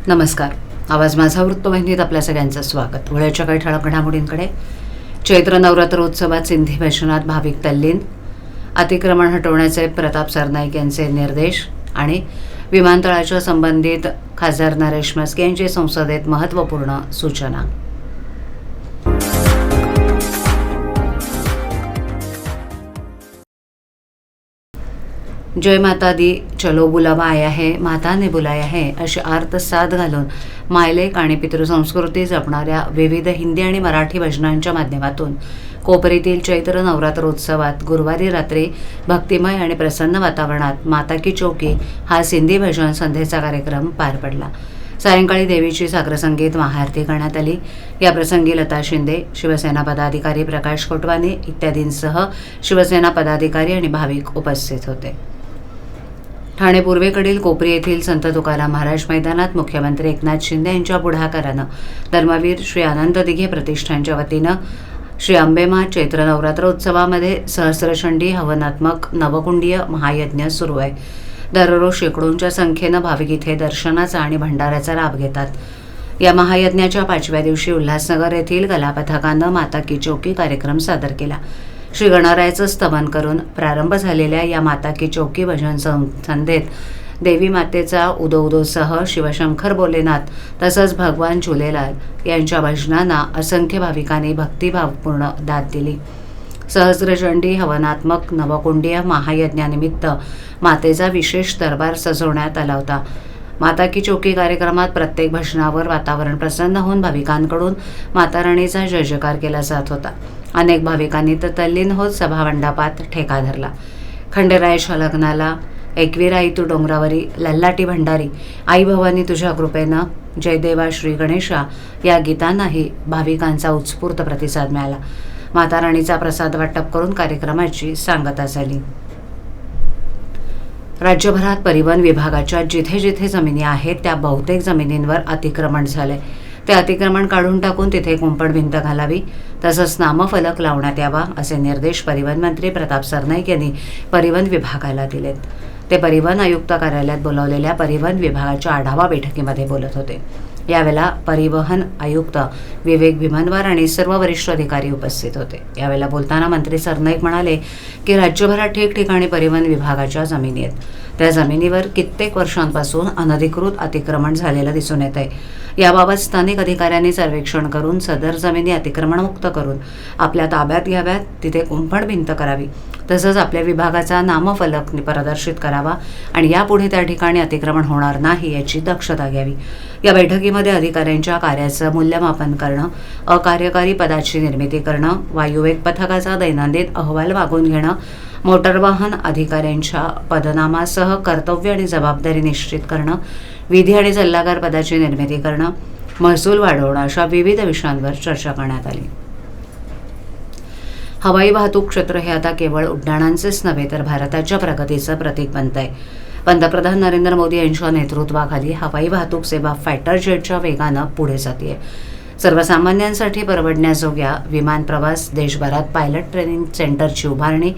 नमस्कार. आवाज माझा वृत्तवाहिनीत आपल्या सगळ्यांचं स्वागत. वेळेच्या काही ठळक घडामोडींकडे. चैत्र नवरात्रोत्सवात सिंधी भजनात भाविक तल्लीन. अतिक्रमण हटवण्याचे प्रताप सरनाईक यांचे निर्देश. आणि विमानतळाच्या संबंधित खासदार नरेश म्हस्के यांची संसदेत महत्त्वपूर्ण सूचना. जय माता दी, चलो बुलावा आया है, माता ने बुलाया है अशी आर्तसाद घालून मायलेक आणि पितृसंस्कृती जपणाऱ्या विविध हिंदी आणि मराठी भजनांच्या माध्यमातून कोपरीतील चैत्र नवरात्रोत्सवात गुरुवारी रात्री भक्तिमय आणि प्रसन्न वातावरणात माता की चौकी हा सिंधी भजन संध्येचा कार्यक्रम पार पडला. सायंकाळी देवीची साग्रसंगीत महाआरती करण्यात आली. या प्रसंगी लता शिंदे, शिवसेना पदाधिकारी प्रकाश कोटवाने इत्यादींसह शिवसेना पदाधिकारी आणि भाविक उपस्थित होते. ठाणे पूर्वेकडील कोपरी येथील संत तुकाराम महाराज मैदानात मुख्यमंत्री एकनाथ शिंदे यांच्या पुढाकारानं धर्मवीर श्री आनंद दिघे प्रतिष्ठानच्या वतीनं श्री अंबेमा चैत्र नवरात्रोत्सवामध्ये सहस्रचंडी हवनात्मक नवकुंडीय महायज्ञ सुरू आहे. दररोज शेकडोंच्या संख्येनं भाविक इथे दर्शनाचा आणि भंडाऱ्याचा लाभ घेतात. या महायज्ञाच्या 5व्या दिवशी उल्हासनगर येथील कलापथकानं माता की चौकी कार्यक्रम सादर केला. श्री गणरायाचं स्तवन करून प्रारंभ झालेल्या या माता की चौकी भजन संध्येत देवी मातेचा उदो उदोसह शिवशंकर भोलेनाथ तसंच भगवान झुलेलाल यांच्या भजनांना असंख्य भाविकांनी भक्तिभावपूर्ण दाद दिली. सहस्रचंडी हवनात्मक नवकुंडीय महायज्ञानिमित्त मातेचा विशेष दरबार सजवण्यात आला होता. माता की चौकी कार्यक्रमात प्रत्येक भजनावर वातावरण प्रसन्न होऊन भाविकांकडून माता राणीचा जय जयकार केला जात होता. अनेक भाविकांनी तर तल्लीन होत सभामंडपात ठेका धरला. खंडेरायाच्या लग्नाला एकवीरा आई तू डोंगरावरी, लल्लाटी भंडारी, आई भवानी तुझ्या कृपेनं, जयदेवा श्री गणेशा या गीतांनाही भाविकांचा उत्स्फूर्त प्रतिसाद मिळाला. माता राणीचा प्रसाद वाटप करून कार्यक्रमाची सांगता झाली. राज्यभरात परिवहन विभागाच्या जिथे जिथे जमिनी आहेत त्या बहुतेक जमिनींवर अतिक्रमण झाले. ते अतिक्रमण काढून टाकून तिथे कुंपण भिंत घालावी तसंच नामफलक लावण्यात यावा असे निर्देश परिवहन मंत्री प्रताप सरनाईक यांनी परिवहन विभागाला दिलेत. ते परिवहन आयुक्त कार्यालयात बोलावलेल्या परिवहन विभागाच्या आढावा बैठकीमध्ये बोलत होते. यावेळेला परिवहन आयुक्त विवेक भीमनवार आणि सर्व वरिष्ठ अधिकारी उपस्थित होते. यावेळेला बोलताना मंत्री सरनाईक म्हणाले की राज्यभरात ठिकठिकाणी परिवहन विभागाच्या जमिनी आहेत. त्या जमिनीवर कित्येक वर्षांपासून अनधिकृत अतिक्रमण झालेलं दिसून येत आहे. याबाबत स्थानिक अधिकाऱ्यांनी सर्वेक्षण करून सदर जमिनी अतिक्रमणमुक्त करून आपल्या ताब्यात घ्याव्यात. तिथे कुंपण भिंत करावी तसंच आपल्या विभागाचा नामफलक प्रदर्शित करावा आणि यापुढे त्या ठिकाणी अतिक्रमण होणार नाही याची दक्षता घ्यावी. या बैठकीमध्ये अधिकाऱ्यांच्या कार्याचं मूल्यमापन करणं, अकार्यकारी पदाची निर्मिती करणं, वायुवेग पथकाचा दैनंदिन अहवाल मागून घेणं, मोटर वाहन अधिकाऱ्यांच्या पदनामासह कर्तव्य आणि जबाबदारी निश्चित करणं, विधी आणि सल्लागार पदाची निर्मिती करणं, महसूल वाढवणं अशा विविध विषयांवर चर्चा करण्यात आली. हवाई वाहतूक क्षेत्र हे आता केवळ उड्डाणांचेच नव्हे तर भारताच्या प्रगतीचं प्रतीक बनत आहे. पंतप्रधान नरेंद्र मोदी यांच्या नेतृत्वाखाली हवाई वाहतूक सेवा फायटर जेटच्या वेगानं पुढे जाते. सर्वसामान्यांसाठी परवडण्याजोग्या विमान प्रवास, देशभरात पायलट ट्रेनिंग सेंटरची उभारणी,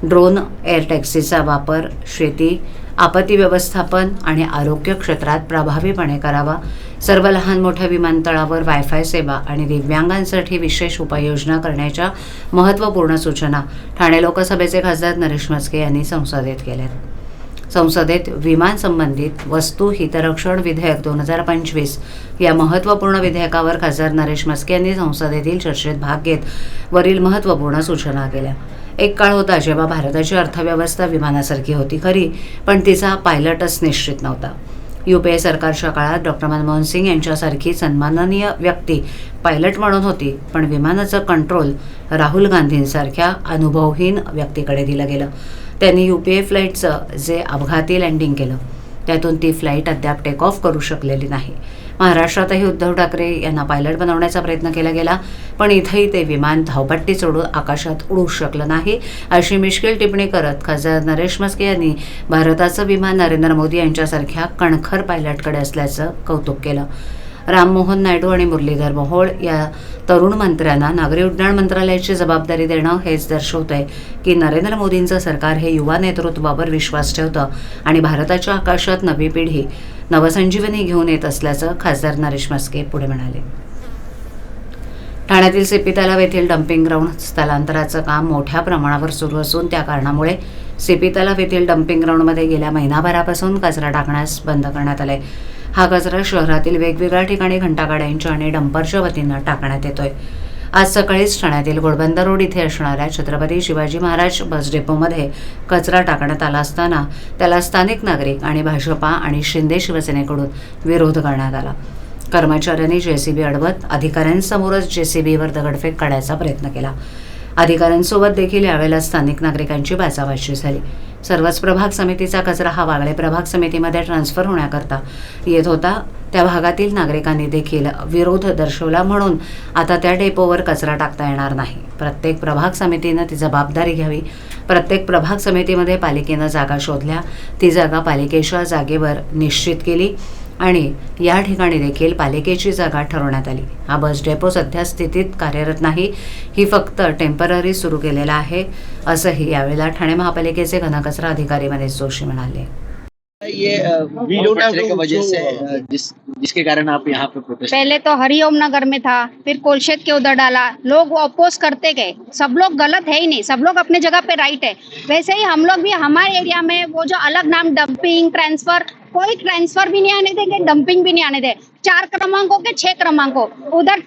ड्रोन एअर टॅक्सीचा वापर, शेती, आपत्ती व्यवस्थापन आणि आरोग्य क्षेत्रात प्रभावीपणे करावा. सर्व लहान मोठ्या विमानतळावर वायफाय सेवा आणि दिव्यांगांसाठी विशेष उपाययोजना करण्याच्या महत्त्वपूर्ण सूचना ठाणे लोकसभेचे खासदार नरेश म्हस्के यांनी संसदेत केल्या. संसदेत विमान संबंधित वस्तू हितरक्षण विधेयक 2025 या महत्त्वपूर्ण विधेयकावर खासदार नरेश म्हस्के यांनी संसदेतील चर्चेत भाग घेत वरील महत्त्वपूर्ण सूचना केल्या. एक काळ होता जेव्हा भारताची अर्थव्यवस्था विमानासारखी होती खरी, पण तिचा पायलटच निश्चित नव्हता. UPA सरकारच्या काळात डॉक्टर मनमोहन सिंग यांच्यासारखी सन्माननीय व्यक्ती पायलट म्हणून होती, पण विमानाचं कंट्रोल राहुल गांधींसारख्या अनुभवहीन व्यक्तीकडे दिलं गेलं. त्यांनी UPA फ्लाईटचं जे अपघाती लँडिंग केलं त्यातून ती फ्लाईट अद्याप टेक ऑफ करू शकलेली नाही. महाराष्ट्रातही उद्धव ठाकरे यांना पायलट बनवण्याचा प्रयत्न केला गेला, पण इथंही ते विमान धावपट्टी सोडून आकाशात उडू शकलं नाही अशी मिश्किल टिप्पणी करत खासदार नरेश म्हस्के यांनी भारताचं विमान नरेंद्र मोदी यांच्यासारख्या कणखर पायलटकडे असल्याचं कौतुक केलं. राममोहन नायडू आणि मुरलीधर मोहोळ या तरुण मंत्र्यांना नागरी उड्डाण मंत्रालयाची जबाबदारी देणं हेच दर्शवतंय की नरेंद्र मोदींचं सरकार हे युवा नेतृत्वावर विश्वास ठेवतं आणि भारताच्या आकाशात नवी पिढी नवसंजीवनी घेऊन येत असल्याचं खासदार नरेश म्हस्के पुढे म्हणाले. ठाण्यातील सीपी तलाव येथील डम्पिंग ग्राउंड स्थलांतराचं काम मोठ्या प्रमाणावर सुरू असून त्या कारणामुळे सीपी तलाव येथील डम्पिंग ग्राउंडमध्ये गेल्या महिनाभरापासून कचरा टाकण्यास बंद करण्यात आलाय. हा कचरा शहरातील वेगवेगळ्या ठिकाणी घंटागाड्यांच्या आणि डंपरच्या वतीनं टाकण्यात येतोय. आज सकाळीच ठाण्यातील घोडबंदर रोड इथे असणाऱ्या छत्रपती शिवाजी महाराज बस डेपोमध्ये कचरा टाकण्यात आला असताना त्याला स्थानिक नागरिक आणि भाजपा आणि शिंदे शिवसेनेकडून विरोध करण्यात आला. कर्मचाऱ्यांनी जेसीबी अडवत अधिकाऱ्यांसमोरच जेसीबीवर दगडफेक करण्याचा प्रयत्न केला. अधिकाऱ्यांसोबत देखील यावेळेला स्थानिक नागरिकांची बाचाबाची झाली. सर्वच प्रभाग समितीचा कचरा हा वागळे प्रभाग समितीमध्ये ट्रान्सफर होण्याकरता येत होता. त्या भागातील नागरिकांनी देखील विरोध दर्शवला म्हणून आता त्या डेपोवर कचरा टाकता येणार नाही. प्रत्येक प्रभाग समितीनं ती जबाबदारी घ्यावी. प्रत्येक प्रभाग समितीमध्ये पालिकेनं जागा शोधल्या, ती जागा पालिकेच्या जागेवर निश्चित केली आणि या ठिकाणी देखील पालिकेची जागा ठरवण्यात आली. हा बस डेपो सध्या स्थितीत कार्यरत नाही, ही फक्त टेम्पररी सुरू केलेला आहे असंही यावेळेला ठाणे महापालिकेचे घनकचरा अधिकारी मनीष जोशी म्हणाले. ये कचरे की वजह से जिसके कारण आप यहाँ पे प्रोटेस्ट. पहले तो हरिओम नगर में था, फिर कोलशेत के उधर डाला, लोग अपोज करते गए. सब लोग गलत है ही नहीं, सब लोग अपने जगह पे राइट है. वैसे ही हम लोग भी हमारे एरिया में वो जो अलग नाम डंपिंग ट्रांसफर, कोई ट्रांसफर भी नहीं आने देंगे, डंपिंग भी नहीं आने दे. 4 क्रमांकों के 6 क्रमांकों उधर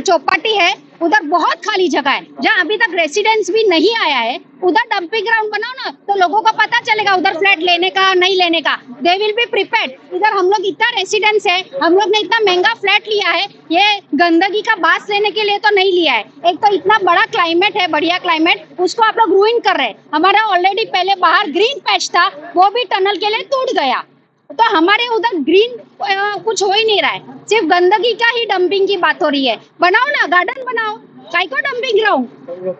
चौपाटी है, उधर बहुत खाली जगह है जहाँ अभी तक रेसिडेंस भी नहीं आया है. उधर डंपिंग ग्राउंड बनाओ ना, तो लोगों को पता चलेगा उधर फ्लैट लेने का नहीं लेने का. They will be prepared. इधर हम लोग इतना रेसिडेंस है, हम लोग ने इतना महंगा फ्लैट लिया है, ये गंदगी का बास लेने के लिए तो नहीं लिया है. एक तो इतना बड़ा क्लाइमेट है, बढ़िया क्लाइमेट, उसको आप लोग रूइन कर रहे हैं. हमारा ऑलरेडी पहले बाहर ग्रीन पैच था, वो भी टनल के लिए टूट गया. तो हमारे उधर ग्रीन कुछ हो ही नहीं रहा है, सिर्फ गंदगी का ही डंपिंग की बात हो रही है. बनाओ ना, गार्डन बनाओ, काय को डंपिंग ग्राउंड.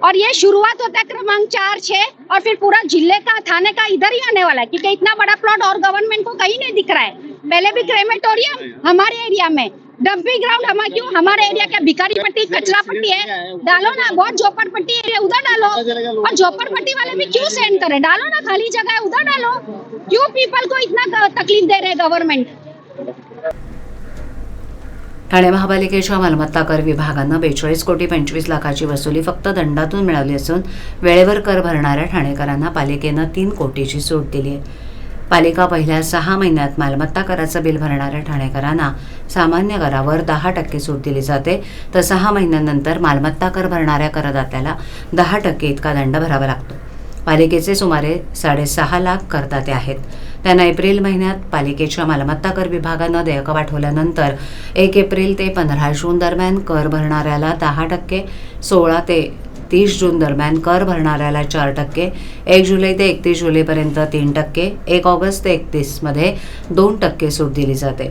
और ये शुरुआत होता है क्रमांक 4, 6 और फिर पूरा जिले का थाने का इधर ही आने वाला है, क्योंकि इतना बड़ा प्लॉट और गवर्नमेंट को कहीं नहीं दिख रहा है. पहले भी क्रेमेटोरियम हमारे एरिया में, डंपिंग ग्राउंड हमारे क्यों, हमारे एरिया क्या भिखारी पट्टी कचरा पट्टी है, डालो ना. बहुत झोपड़पट्टी एरिया उधर डालो, और झोपड़पट्टी वाले भी क्यों सेंड करें, डालो ना, खाली जगह है उधर डालो. क्यों पीपल को इतना तकलीफ दे रहे गवर्नमेंट. ठाणे महापालिकेच्या मालमत्ता कर विभागानं 42 कोटी 25 लाखाची वसुली फक्त दंडातून मिळवली असून वेळेवर कर भरणाऱ्या ठाणेकरांना पालिकेनं 3 कोटीची सूट दिली आहे. पालिका पहिल्या 6 महिन्यात मालमत्ता कराचं बिल भरणाऱ्या ठाणेकरांना सामान्य करावर 10% सूट दिली जाते, तर 6 महिन्यानंतर मालमत्ता कर भरणाऱ्या करदात्याला 10% इतका दंड भरावा लागतो. पालिकेचे सुमारे 6.5 लाख करदाते आहेत. त्यांना एप्रिल महिन्यात पालिकेच्या मालमत्ता कर विभागानं देयकं पाठवल्यानंतर 1 एप्रिल ते 15 जून दरम्यान कर भरणाऱ्याला 10%, 16 ते 30 जून दरम्यान कर भरणाऱ्याला 4%, 1 जुलै ते 31 जुलैपर्यंत 3%, 1 ऑगस्ट ते 31 मध्ये 2% सूट दिली जाते.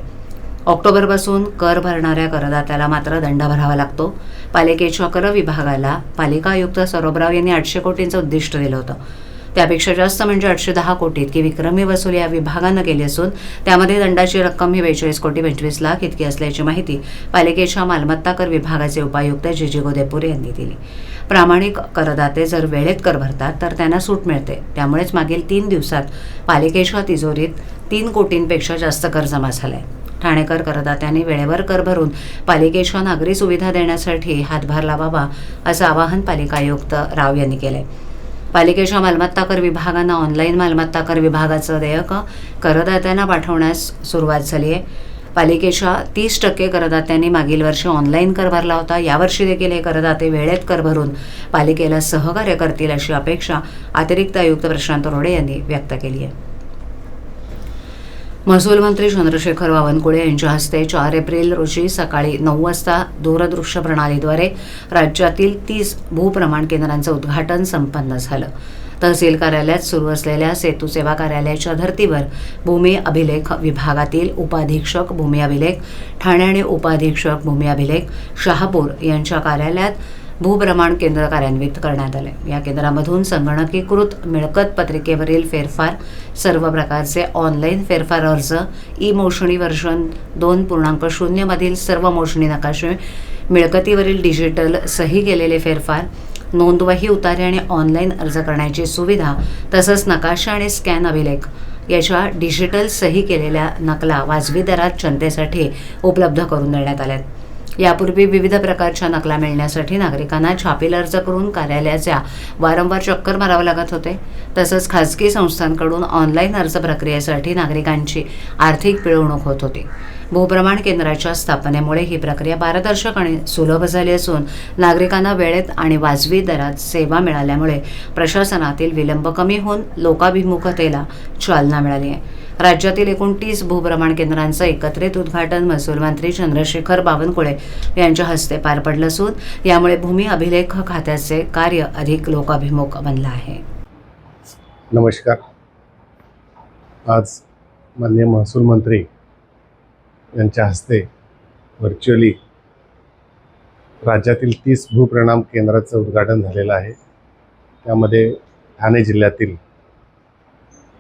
ऑक्टोबरपासून कर भरणाऱ्या करदात्याला मात्र दंड भरावा लागतो. पालिकेच्या कर विभागाला पालिका आयुक्त सौरभराव यांनी 800 कोटींचं उद्दिष्ट दिलं होतं. त्यापेक्षा जास्त म्हणजे 810 कोटी इतकी विक्रमी वसुली या विभागानं केली असून त्यामध्ये दंडाची रक्कम ही 42 कोटी 25 लाख इतकी असल्याची माहिती पालिकेच्या मालमत्ता कर विभागाचे उपायुक्त जी गोदेपूर यांनी दिली. प्रामाणिक करदाते जर वेळेत कर भरतात तर त्यांना सूट मिळते. त्यामुळेच मागील 3 दिवसात पालिकेच्या तिजोरीत 3 कोटींपेक्षा जास्त कर जमा झालाय. ठाणेकर करदात्यांनी वेळेवर कर भरून पालिकेच्या नागरी सुविधा देण्यासाठी हातभार लावावा असं आवाहन पालिका आयुक्त राव यांनी केलंय. पालिकेच्या मालमत्ता कर विभागानं ऑनलाईन मालमत्ता कर विभागाचं देयकं करदात्यांना पाठवण्यास सुरुवात झाली आहे. पालिकेच्या 30% करदात्यांनी मागील वर्षी ऑनलाईन कर भरला होता. यावर्षी देखील हे करदाते वेळेत कर भरून पालिकेला सहकार्य करतील अशी अपेक्षा अतिरिक्त आयुक्त प्रशांत रोडे यांनी व्यक्त केली आहे. महसूल मंत्री चंद्रशेखर बावनकुळे यांच्या हस्ते 4 एप्रिल रोजी सकाळी 9 वाजता दूरदृश्य प्रणालीद्वारे राज्यातील 30 भूप्रमाण केंद्रांचं उद्घाटन संपन्न झालं. तहसील कार्यालयात सुरू असलेल्या सेतू सेवा कार्यालयाच्या धर्तीवर भूमी अभिलेख विभागातील उपाधीक्षक भूमी अभिलेख, ठाणे आणि उपाधीक्षक भूमी अभिलेख शहापूर यांच्या कार्यालयात भूप्रमाण केंद्र कार्यान्वित करण्यात आले. या केंद्रामधून संगणकीकृत मिळकत पत्रिकेवरील फेरफार, सर्व प्रकारचे ऑनलाईन फेरफार अर्ज, ई मोजणी वर्जन 2.0 मधील सर्व मोजणी नकाशे, मिळकतीवरील डिजिटल सही केलेले फेरफार, नोंदवही उतारे आणि ऑनलाईन अर्ज करण्याची सुविधा, तसंच नकाशा आणि स्कॅन अभिलेख याच्या डिजिटल सही केलेल्या नकला वाजवी दरात जनतेसाठी उपलब्ध करून देण्यात आल्यात. यापूर्वी विविध प्रकारच्या नकला मिळण्यासाठी नागरिकांना छापील अर्ज करून कार्यालयाच्या वारंवार चक्कर मारावं लागत होते. तसंच खाजगी संस्थांकडून ऑनलाईन अर्ज प्रक्रियेसाठी नागरिकांची आर्थिक पिळवणूक होत होती. भूप्रमाण केंद्राच्या स्थापनेमुळे ही प्रक्रिया पारदर्शक आणि सुलभ झाली असून नागरिकांना वेळेत आणि वाजवी दरात सेवा मिळाल्यामुळे प्रशासनातील विलंब कमी होऊन लोकाभिमुखतेला चालना मिळाली आहे. राज्यातील 29 भूप्रमाण केंद्रांचं एकत्रित उद्घाटन महसूल मंत्री चंद्रशेखर बावनकुळे यांच्या हस्ते पार पडलं असून यामुळे भूमी अभिलेख खात्याचे कार्य अधिक लोकाभिमुख बनलं आहे. नमस्कार. आज माननीय महसूल मंत्री यांच्या हस्ते व्हर्च्युअली राज्यातील 30 भूप्रमाण केंद्राचं उद्घाटन झालेलं आहे. त्यामध्ये ठाणे जिल्ह्यातील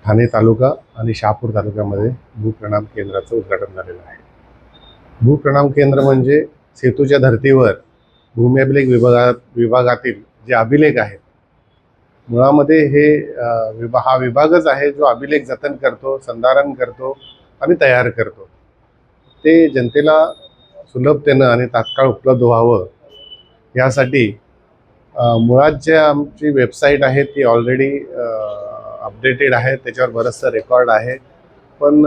ठाणे तालुका आणि शहापूर तालुक्यामध्ये भूप्रमाण केंद्राचं उद्घाटन झालेलं आहे. भूप्रमाण केंद्र म्हणजे सेतूच्या धर्तीवर भूमी अभिलेख विभागातील जे अभिलेख आहेत, मुळामध्ये हे हा विभागच आहे जो अभिलेख जतन करतो, संधारण करतो आणि तयार करतो. ते जनतेला सुलभतेनं आणि तात्काळ उपलब्ध व्हावं यासाठी मुळात जे आमची वेबसाईट आहे ती ऑलरेडी अपडेटेड आहे, त्याच्यावर बरंचसं रेकॉर्ड आहे. पण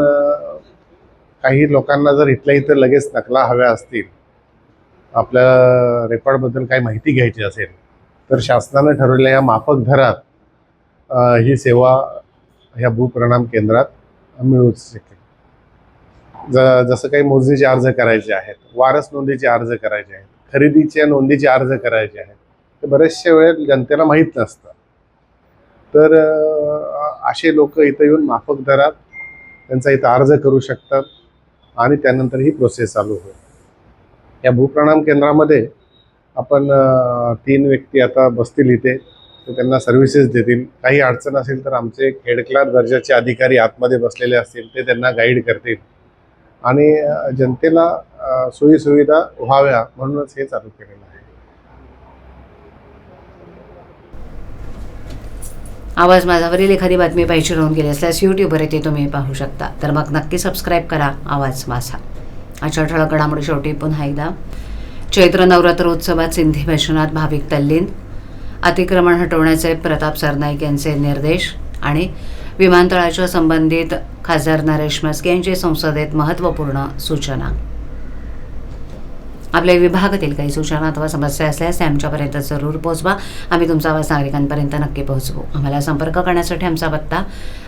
काही लोकांना जर इथल्या इथं लगेच नकला हव्या असतील, आपल्या रेकॉर्डबद्दल काही माहिती घ्यायची असेल, तर शासनानं ठरवलेल्या या माफक दरात ही सेवा ह्या भूप्रमाण केंद्रात मिळू शकेल. जसं काही मोजणीचे अर्ज करायचे आहेत, वारस नोंदीचे अर्ज करायचे आहेत, खरेदीच्या नोंदीचे अर्ज करायचे आहेत, ते बरेचशा वेळेस जनतेला माहीत नसतं. तर असे लोक इथं येऊन माफक दरात त्यांचा इथं अर्ज करू शकतात आणि त्यानंतर ही प्रोसेस चालू होईल. या भूप्रमाण केंद्रामध्ये आपण 3 व्यक्ती आता बसतील इथे, तर त्यांना सर्व्हिसेस देतील. काही अडचण असेल तर आमचे हेड क्लार्क दर्जाचे अधिकारी आतमध्ये बसलेले असतील, ते त्यांना गाईड करतील आणि जनतेला सोयीसुविधा व्हाव्या म्हणूनच हे चालू केलेलं आहे. आवाज माझावरील एखादी बातमी पाहिजे राहून गेली असल्यास यूट्यूबवर येथे तुम्ही पाहू शकता. तर मग नक्की सबस्क्राईब करा आवाज माझा. अशा ठळक घडामोडी शेवटी पुन्हा एकदा. चैत्र नवरात्र उत्सवात सिंधी भजनात भाविक तल्लीन. अतिक्रमण हटवण्याचे प्रताप सरनाईक यांचे निर्देश. आणि विमानतळाच्या संबंधित खासदार नरेश म्हस्के यांची संसदेत महत्त्वपूर्ण सूचना. आपल्या विभागातील काही सूचना अथवा समस्या असल्यास त्या आमच्यापर्यंत जरूर पोहोचवा. आम्ही तुमचा आवाज नागरिकांपर्यंत नक्की पोहोचवू. आम्हाला संपर्क करण्यासाठी आमचा पत्ता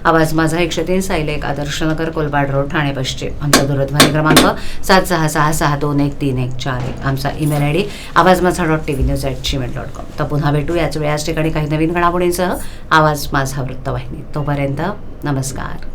आवाज माझा 103 सायलेक आदर्शनगर कोलबाड रोड ठाणे पश्चिम. आमचा दूरध्वनी क्रमांक 7666613141. आमचा ईमेल ID awazmaza.tvnews@gmail.com. तर पुन्हा भेटू याच वेळी याच ठिकाणी काही नवीन घडामोडींसह आवाज माझा वृत्तवाहिनी. तोपर्यंत नमस्कार.